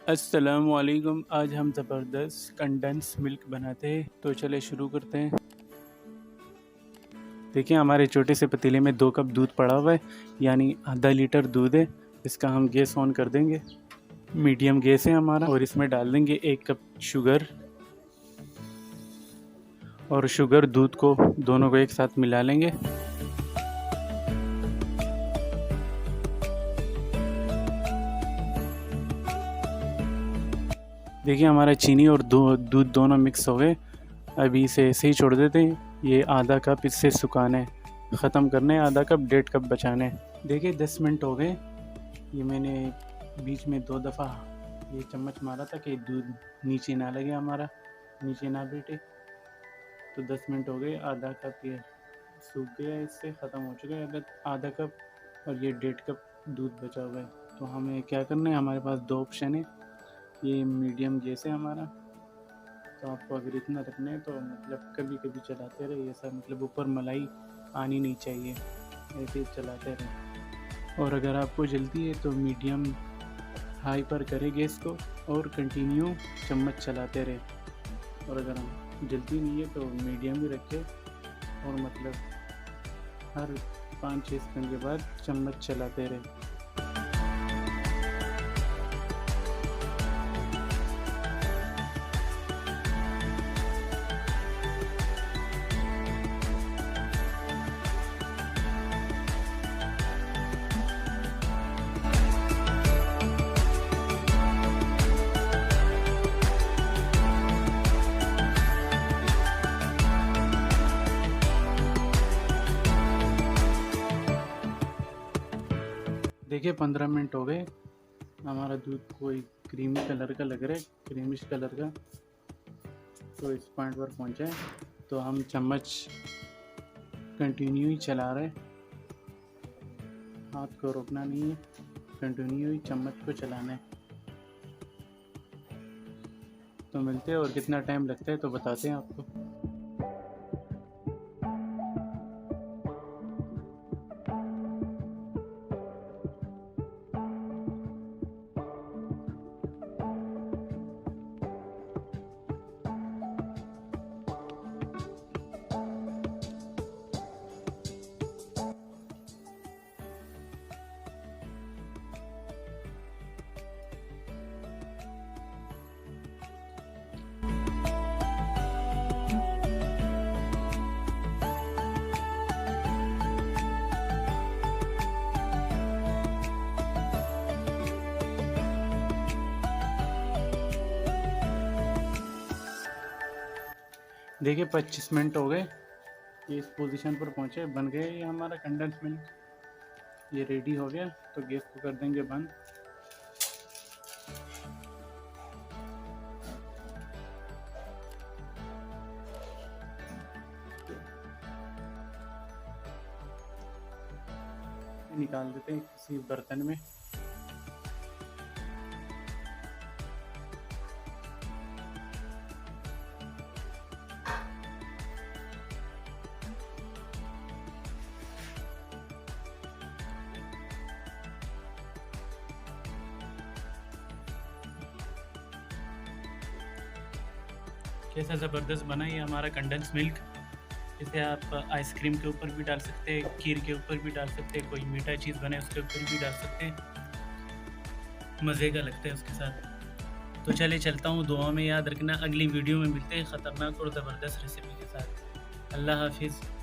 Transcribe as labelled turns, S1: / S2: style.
S1: अस्सलामुअलैकुम। आज हम ज़बरदस्त कंडेंस मिल्क बनाते हैं, तो चले शुरू करते हैं। देखिए हमारे छोटे से पतीले में 2 कप दूध पड़ा हुआ है, यानी आधा लीटर दूध है। इसका हम गैस ऑन कर देंगे, मीडियम गैस है हमारा, और इसमें डाल देंगे 1 कप शुगर। और शुगर दूध को दोनों को एक साथ मिला लेंगे। देखिए हमारा चीनी और दूध दोनों मिक्स हो गए। अभी इसे ऐसे ही छोड़ देते हैं। ये आधा कप इससे सुखाना है, ख़त्म करना है। आधा कप 1.5 कप बचाना है। देखिए 10 मिनट हो गए। ये मैंने बीच में 2 दफ़ा ये चम्मच मारा था कि दूध नीचे ना लगे, हमारा नीचे ना बैठे। तो 10 मिनट हो गए। आधा कप ये सूख गया, इससे ख़त्म हो चुका है आधा कप, और ये 1.5 कप दूध बचा हुआ है। तो हमें क्या करना है, हमारे पास 2 ऑप्शन है। ये मीडियम गैस है हमारा, तो आपको अगर इतना रखना है तो मतलब कभी कभी चलाते रहे, ऐसा मतलब ऊपर मलाई आनी नहीं चाहिए, ऐसे ही चलाते रहे। और अगर आपको जल्दी है तो मीडियम हाई पर करें गैस को और कंटिन्यू चम्मच चलाते रहे। और अगर हम जल्दी नहीं है तो मीडियम ही रखें, और मतलब हर 5-6 सेकंड के बाद चम्मच चलाते रहे। देखिए 15 मिनट हो गए। हमारा दूध कोई क्रीमी कलर का लग रहा है, क्रीमिश कलर का। तो इस पॉइंट पर पहुंचा है, तो हम चम्मच कंटिन्यू ही चला रहे, हाथ को रोकना नहीं है, कंटिन्यू ही चम्मच को चलाना है। तो मिलते हैं, और कितना टाइम लगता है तो बताते हैं आपको। देखिए 25 मिनट हो गए। ये इस पोजीशन पर पहुंचे, बन गए ये हमारा कंडेंस मिल्क। ये रेडी हो गया, तो गैस को कर देंगे बंद। निकाल देते हैं किसी बर्तन में। कैसा ज़बरदस्त बना ये हमारा कंडेंस मिल्क। इसे आप आइसक्रीम के ऊपर भी डाल सकते हैं, खीर के ऊपर भी डाल सकते हैं, कोई मीठा चीज़ बने उसके ऊपर भी डाल सकते हैं। मज़े का लगता है उसके साथ। तो चले चलता हूँ, दुआ में याद रखना। अगली वीडियो में मिलते हैं ख़तरनाक और ज़बरदस्त रेसिपी के साथ। अल्लाह हाफिज़।